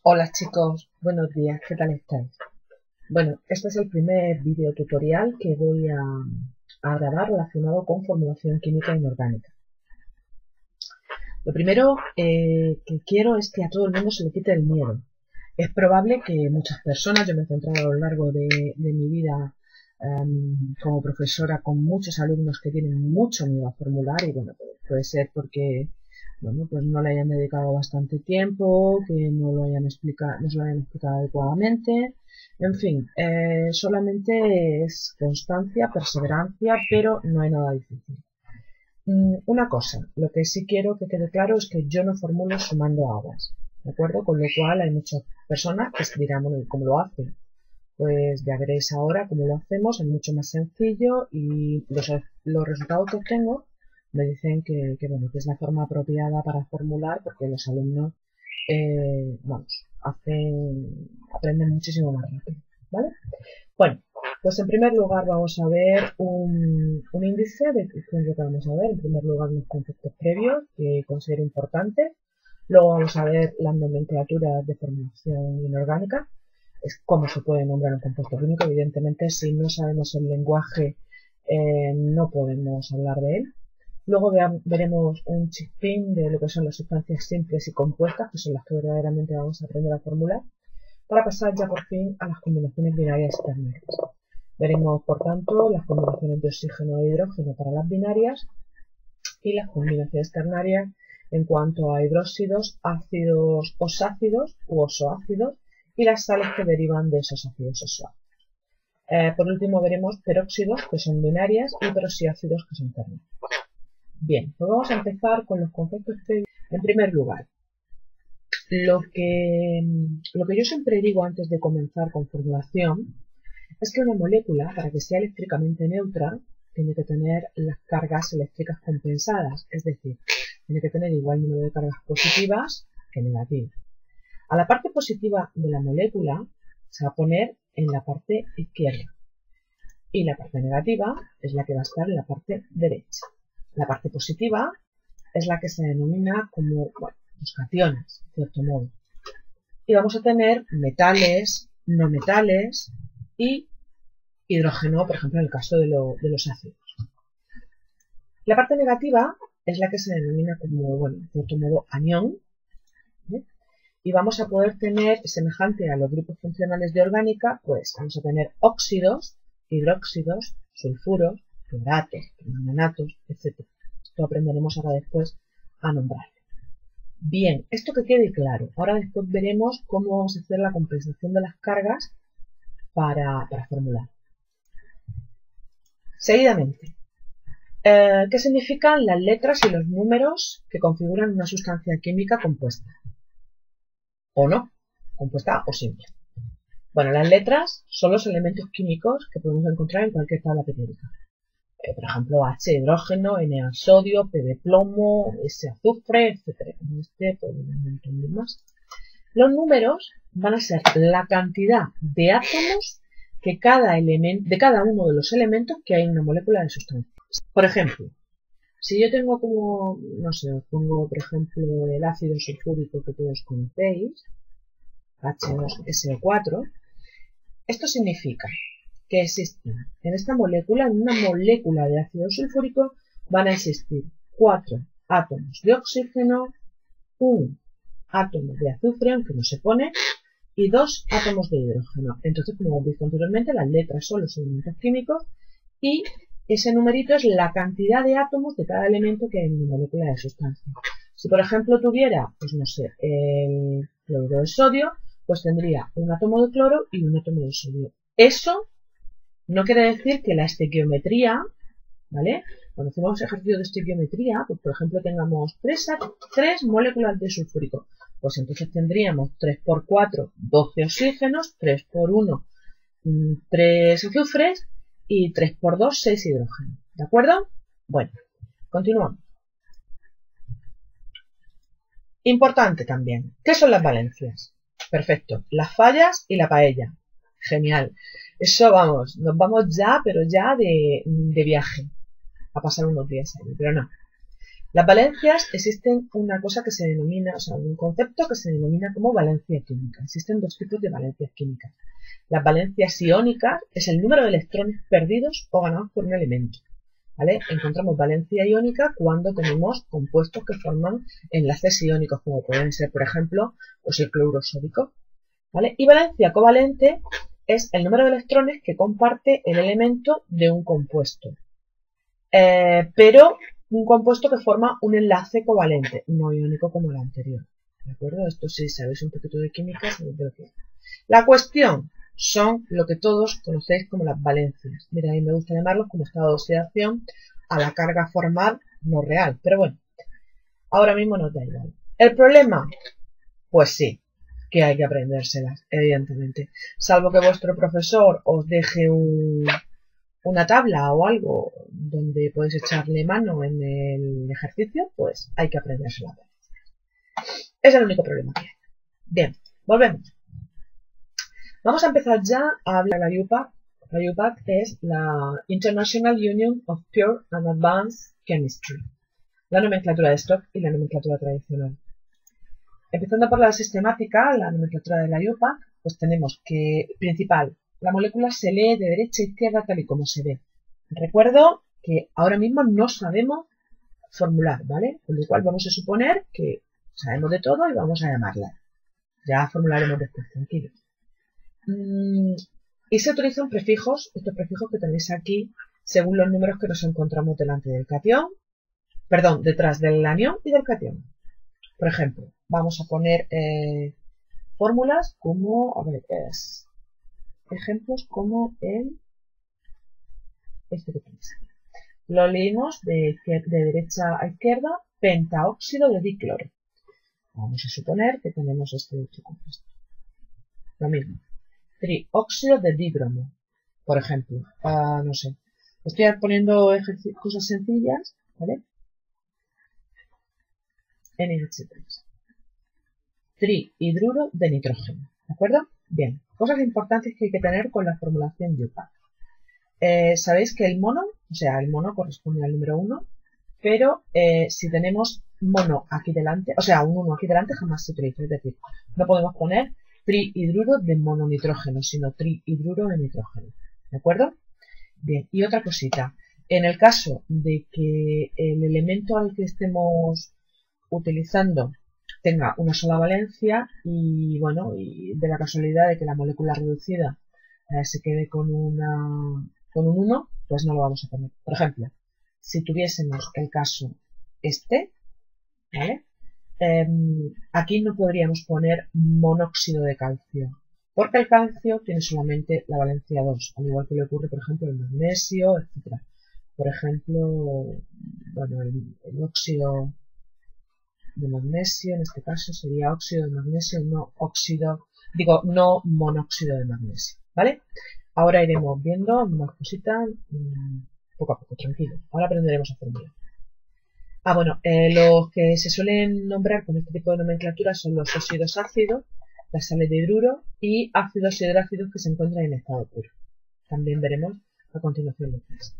Hola chicos, buenos días, ¿qué tal estáis? Bueno, este es el primer video tutorial que voy a grabar relacionado con formulación química inorgánica. Lo primero que quiero es que a todo el mundo se le quite el miedo. Es probable que muchas personas, yo me he encontrado a lo largo de mi vida como profesora con muchos alumnos que tienen mucho miedo a formular y bueno, puede ser porque pues no le hayan dedicado bastante tiempo, que no se lo hayan explicado adecuadamente. En fin, solamente es constancia, perseverancia, pero no hay nada difícil. Una cosa, lo que sí quiero que quede claro es que yo no formulo sumando aguas, ¿de acuerdo? Con lo cual hay muchas personas que se dirán, bueno, ¿cómo lo hacen? Pues ya veréis ahora cómo lo hacemos, es mucho más sencillo y los resultados que obtengo me dicen bueno, que es la forma apropiada para formular porque los alumnos aprenden muchísimo más rápido, ¿vale? Bueno, pues en primer lugar vamos a ver un índice de qué es lo que vamos a ver. En primer lugar los conceptos previos que considero importantes. Luego vamos a ver las nomenclaturas de formulación inorgánica. Es cómo se puede nombrar un compuesto químico. Evidentemente, si no sabemos el lenguaje, no podemos hablar de él. Luego veremos un chispín de lo que son las sustancias simples y compuestas, que son las que verdaderamente vamos a aprender a formular, para pasar ya por fin a las combinaciones binarias ternarias. Veremos, por tanto, las combinaciones de oxígeno e hidrógeno para las binarias y las combinaciones ternarias en cuanto a hidróxidos, ácidos osácidos u ozoácidos y las sales que derivan de esos ácidos ozoácidos. Por último veremos peróxidos, que son binarias, y peroxiácidos, que son ternarios. Bien, pues vamos a empezar con los conceptos previos. En primer lugar, lo que yo siempre digo antes de comenzar con formulación es que una molécula, para que sea eléctricamente neutra, tiene que tener las cargas eléctricas compensadas, es decir, tiene que tener igual número de cargas positivas que negativas. A la parte positiva de la molécula se va a poner en la parte izquierda y la parte negativa es la que va a estar en la parte derecha. La parte positiva es la que se denomina como los cationes, de cierto modo. Y vamos a tener metales, no metales y hidrógeno, por ejemplo, en el caso de los ácidos. La parte negativa es la que se denomina como, de cierto modo, anión. Y vamos a poder tener, semejante a los grupos funcionales de orgánica, pues vamos a tener óxidos, hidróxidos, sulfuros, cloratos, permanganatos, etc. Esto aprenderemos ahora después a nombrar. Bien, esto que quede claro. Ahora después veremos cómo vamos a hacer la compensación de las cargas para formular. Seguidamente, ¿qué significan las letras y los números que configuran una sustancia química compuesta? O no, compuesta o simple. Bueno, las letras son los elementos químicos que podemos encontrar en cualquier tabla periódica. Por ejemplo, H hidrógeno, Na sodio, P de plomo, S azufre, etc. Como por un montón de más. Los números van a ser la cantidad de átomos de cada uno de los elementos que hay en una molécula de sustancia. Por ejemplo, si yo tengo como, no sé, os pongo por ejemplo el ácido sulfúrico que todos conocéis, H2SO4, esto significa que existen en esta molécula, en una molécula de ácido sulfúrico, van a existir 4 átomos de oxígeno, 1 átomo de azufre, aunque no se pone, y 2 átomos de hidrógeno. Entonces, como hemos visto anteriormente, las letras son los elementos químicos y ese numerito es la cantidad de átomos de cada elemento que hay en una molécula de sustancia. Si, por ejemplo, tuviera, pues no sé, el cloruro de sodio, pues tendría un átomo de cloro y un átomo de sodio. Eso no quiere decir que la estequiometría, ¿vale? Cuando hacemos ejercicio de estequiometría, pues por ejemplo tengamos 3 moléculas de sulfúrico, pues entonces tendríamos 3 por 4, 12 oxígenos, 3 por 1, 3 azufres y 3 por 2, 6 hidrógenos. ¿De acuerdo? Bueno, continuamos. Importante también, ¿qué son las valencias? Perfecto, las fallas y la paella. Genial. Eso vamos, nos vamos ya, pero ya de viaje, a pasar unos días ahí, pero no. Las valencias existen una cosa que se denomina, o sea, un concepto que se denomina como valencia química. Existen dos tipos de valencias químicas. Las valencias iónicas es el número de electrones perdidos o ganados por un elemento. ¿Vale? Encontramos valencia iónica cuando tenemos compuestos que forman enlaces iónicos, como pueden ser, por ejemplo, pues el cloruro sódico. ¿Vale? Y valencia covalente es el número de electrones que comparte el elemento de un compuesto. Pero un compuesto que forma un enlace covalente, no iónico como el anterior. ¿De acuerdo? Esto si sabéis un poquito de química, sabéis de lo que es. La cuestión son lo que todos conocéis como las valencias. Mira, a mí me gusta llamarlos como estado de oxidación a la carga formal no real. Pero bueno, ahora mismo nos da igual. ¿El problema? Pues sí, que hay que aprendérselas, evidentemente. Salvo que vuestro profesor os deje una tabla o algo donde podéis echarle mano en el ejercicio, pues hay que aprendérselas. Es el único problema que hay. Bien, volvemos. Vamos a empezar ya a hablar de la UPAC. La UPAC es la International Union of Pure and Advanced Chemistry. La nomenclatura de Stock y la nomenclatura tradicional. Empezando por la sistemática, la nomenclatura de la UPAC, pues tenemos que, principal, la molécula se lee de derecha a izquierda tal y como se ve. Recuerdo que ahora mismo no sabemos formular, ¿vale? Con lo cual vamos a suponer que sabemos de todo y vamos a llamarla. Ya formularemos después, tranquilos. Y se utilizan prefijos, estos prefijos que tenéis aquí, según los números que nos encontramos delante del catión, perdón, detrás del anión y del catión. Por ejemplo, vamos a poner fórmulas como, a ver, ejemplos como este que tenéis aquí. Lo leímos de derecha a izquierda, pentaóxido de dicloro. Vamos a suponer que tenemos este otro compuesto. Lo mismo. Trióxido de dibromo, por ejemplo. No sé. Estoy poniendo cosas sencillas, ¿vale? NH3. Trihidruro de nitrógeno. ¿De acuerdo? Bien. Cosas importantes que hay que tener con la formulación de UPAC. Sabéis que el mono, o sea, el mono corresponde al número 1, pero si tenemos mono aquí delante, o sea, un 1 aquí delante jamás se utiliza. Es decir, no podemos poner trihidruro de mononitrógeno, sino trihidruro de nitrógeno. ¿De acuerdo? Bien, y otra cosita. En el caso de que el elemento al que estemos utilizando tenga una sola valencia y, bueno, y de la casualidad de que la molécula reducida se quede con un 1, pues no lo vamos a poner. Por ejemplo, si tuviésemos el caso ¿vale? Aquí no podríamos poner monóxido de calcio, porque el calcio tiene solamente la valencia 2, al igual que le ocurre, por ejemplo, el magnesio, etc. Por ejemplo, bueno, el óxido de magnesio, en este caso sería óxido de magnesio, no monóxido de magnesio, ¿vale? Ahora iremos viendo más cositas poco a poco, tranquilo. Ahora aprenderemos a formular. Bueno, los que se suelen nombrar con este tipo de nomenclatura son los óxidos ácidos, las sales de hidruro y ácidos hidrácidos que se encuentran en estado puro. También veremos a continuación lo que es.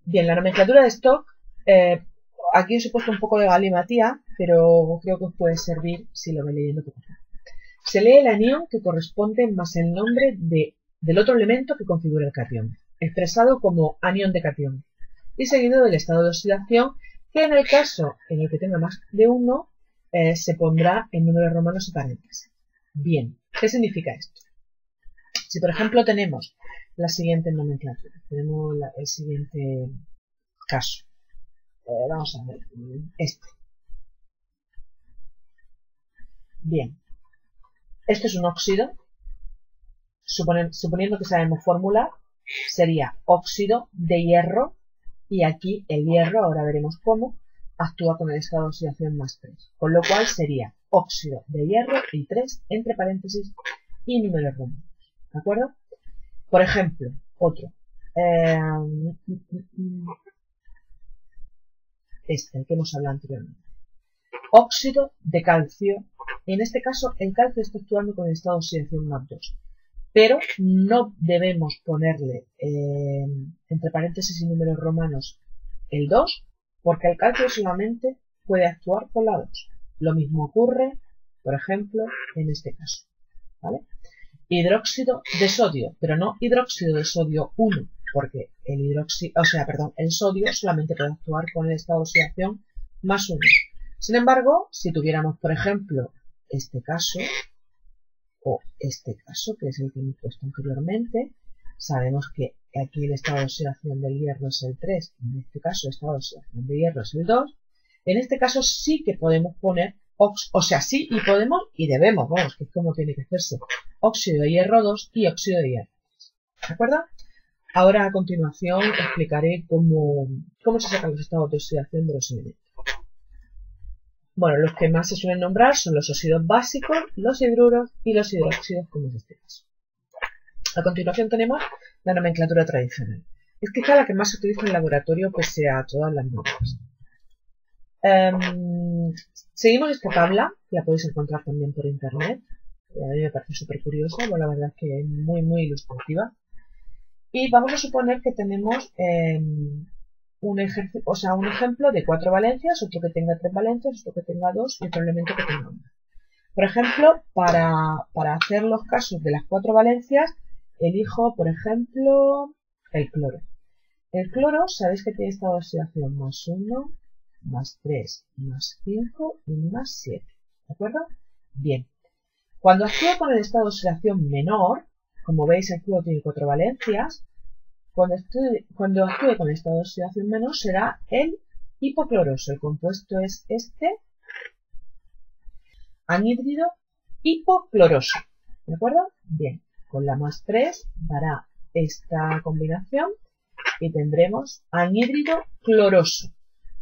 Bien, la nomenclatura de Stock, aquí os he puesto un poco de galimatía, pero creo que os puede servir si lo vais leyendo poco a poco. Se lee el anión que corresponde más el nombre del otro elemento que configura el catión, expresado como anión de catión, y seguido del estado de oxidación, que en el caso en el que tenga más de 1, se pondrá en números romanos y paréntesis. Bien, ¿qué significa esto? Si por ejemplo tenemos la siguiente nomenclatura, tenemos el siguiente caso. Vamos a ver, Bien, esto es un óxido, suponiendo que sabemos fórmula, sería óxido de hierro, y aquí el hierro, ahora veremos cómo, actúa con el estado de oxidación más 3, con lo cual sería óxido de hierro y 3, entre paréntesis, y números romanos, ¿de acuerdo? Por ejemplo, otro, el que hemos hablado anteriormente, óxido de calcio, en este caso el calcio está actuando con el estado de oxidación más 2, pero no debemos ponerle entre paréntesis y números romanos el 2, porque el calcio solamente puede actuar con la 2. Lo mismo ocurre, por ejemplo, en este caso, ¿vale? Hidróxido de sodio, pero no hidróxido de sodio 1, porque el sodio solamente puede actuar con el estado de oxidación más 1. Sin embargo, si tuviéramos, por ejemplo, este caso, o este caso, que es el que hemos puesto anteriormente, sabemos que aquí el estado de oxidación del hierro es el 3, en este caso el estado de oxidación de hierro es el 2, en este caso sí que podemos poner, sí y podemos y debemos, vamos, que es como tiene que hacerse, óxido de hierro 2 y óxido de hierro 3, ¿de acuerdo? Ahora a continuación explicaré cómo se sacan los estados de oxidación de los elementos. Bueno, los que más se suelen nombrar son los óxidos básicos, los hidruros y los hidróxidos, como es este caso. A continuación tenemos la nomenclatura tradicional. Es quizá la que más se utiliza en el laboratorio pese a todas las normas. Seguimos esta tabla, que la podéis encontrar también por internet. A mí me parece súper curiosa, bueno, la verdad es que es muy, muy ilustrativa. Y vamos a suponer que tenemos un ejemplo de 4 valencias, otro que tenga 3 valencias, otro que tenga 2 y otro elemento que tenga 1. Por ejemplo, para hacer los casos de las 4 valencias, elijo, por ejemplo, el cloro. El cloro, sabéis que tiene estado de oxidación más 1, más 3, más 5 y más 7. ¿De acuerdo? Bien. Cuando actúa con el estado de oxidación menor, como veis el cloro tiene 4 valencias, cuando actúe con el estado de oxidación menor será el hipocloroso. El compuesto es este, anhídrido hipocloroso. ¿De acuerdo? Bien. Con la más 3 dará esta combinación y tendremos anhídrido cloroso.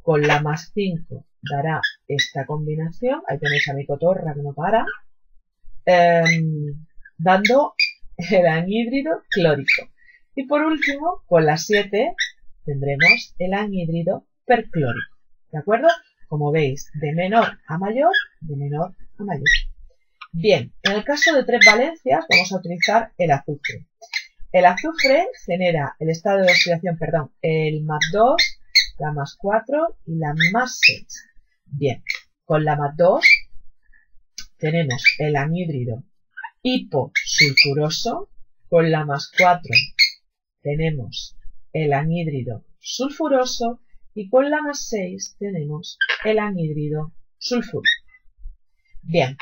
Con la más 5 dará esta combinación. Ahí tenéis a mi cotorra que no para. Dando el anhídrido clórico. Y por último, con la 7 tendremos el anhídrido perclórico. ¿De acuerdo? Como veis, de menor a mayor, de menor a mayor. Bien, en el caso de 3 valencias vamos a utilizar el azufre. El azufre genera el estado de oxidación, el más 2, la más 4 y la más 6. Bien, con la más 2 tenemos el anhídrido hiposulfuroso, con la más 4 tenemos el anhídrido sulfuroso y con la más 6 tenemos el anhídrido sulfúrico. Bien,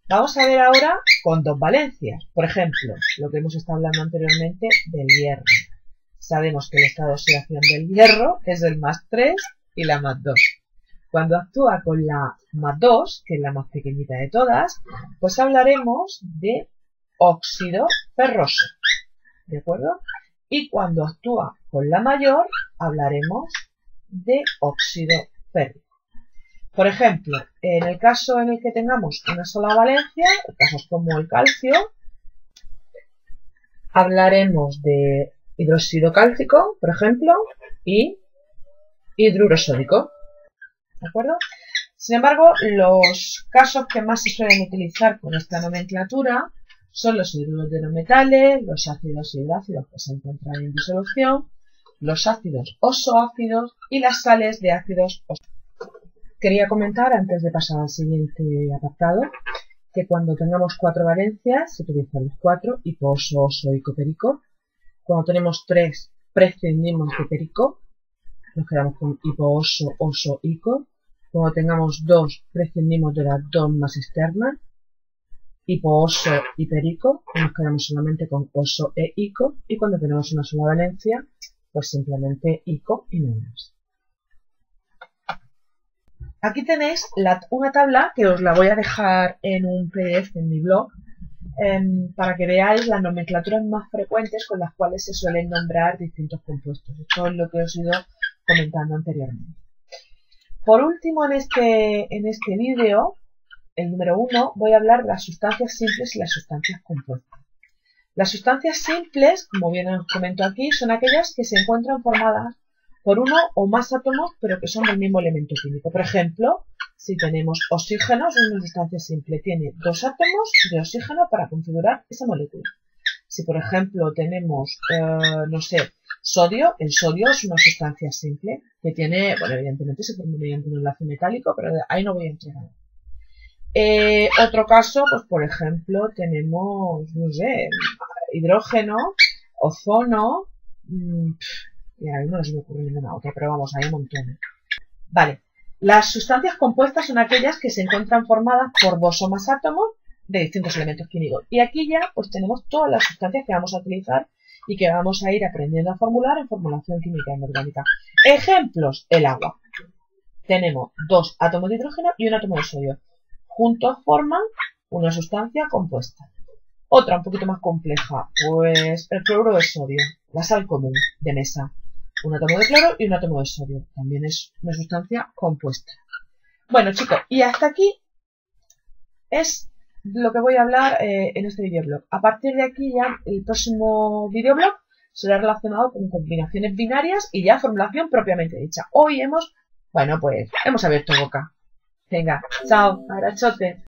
vamos a ver ahora con 2 valencias. Por ejemplo, lo que hemos estado hablando anteriormente del hierro. Sabemos que el estado de oxidación del hierro es el más 3 y la más 2. Cuando actúa con la más 2, que es la más pequeñita de todas, pues hablaremos de óxido ferroso. ¿De acuerdo? Y cuando actúa con la mayor, hablaremos de óxido férrico. Por ejemplo, en el caso en el que tengamos una sola valencia, casos como el calcio, hablaremos de hidróxido cálcico, por ejemplo, y hidruro sódico. ¿De acuerdo? Sin embargo, los casos que más se suelen utilizar con esta nomenclatura son los hidruros de no metales, los ácidos y hidrácidos que se encuentran en disolución, los ácidos ozoácidos y las sales de ácidos ozoácidos. Quería comentar, antes de pasar al siguiente apartado, que cuando tengamos 4 valencias se utilizan los 4, hipo, oso, oso, ico, perico. Cuando tenemos 3, prescindimos de perico, nos quedamos con hipo, oso, oso, ico. Cuando tengamos 2, prescindimos de las 2 más externas, hipo, oso y perico, y nos quedamos solamente con oso e ico. Y cuando tenemos una sola valencia, pues simplemente ico y no más. Aquí tenéis una tabla que os la voy a dejar en un PDF en mi blog para que veáis las nomenclaturas más frecuentes con las cuales se suelen nombrar distintos compuestos. Esto es lo que os he ido comentando anteriormente. Por último, en este vídeo, el número 1, voy a hablar de las sustancias simples y las sustancias compuestas. Las sustancias simples, como bien os comento aquí, son aquellas que se encuentran formadas por uno o más átomos, pero que son del mismo elemento químico. Por ejemplo, si tenemos oxígeno, es una sustancia simple, tiene 2 átomos de oxígeno para configurar esa molécula. Si, por ejemplo, tenemos, no sé, sodio, el sodio es una sustancia simple que tiene, bueno, evidentemente se forma mediante un enlace metálico, pero ahí no voy a entrar. Otro caso, pues por ejemplo, tenemos, no sé, hidrógeno, ozono, y ahora mismo no se me ocurre ninguna otra, pero vamos, hay un montón. Vale, las sustancias compuestas son aquellas que se encuentran formadas por dos o más átomos de distintos elementos químicos. Y aquí ya pues tenemos todas las sustancias que vamos a utilizar y que vamos a ir aprendiendo a formular en formulación química inorgánica. Ejemplos, el agua. Tenemos dos átomos de hidrógeno y un átomo de sodio. Juntos forman una sustancia compuesta. Otra un poquito más compleja, pues el cloruro de sodio, la sal común de mesa. Un átomo de cloro y un átomo de sodio. También es una sustancia compuesta. Bueno, chicos, y hasta aquí es lo que voy a hablar en este videoblog. A partir de aquí ya el próximo videoblog será relacionado con combinaciones binarias y ya formulación propiamente dicha. Hoy hemos abierto boca. Venga, chao, abrazote.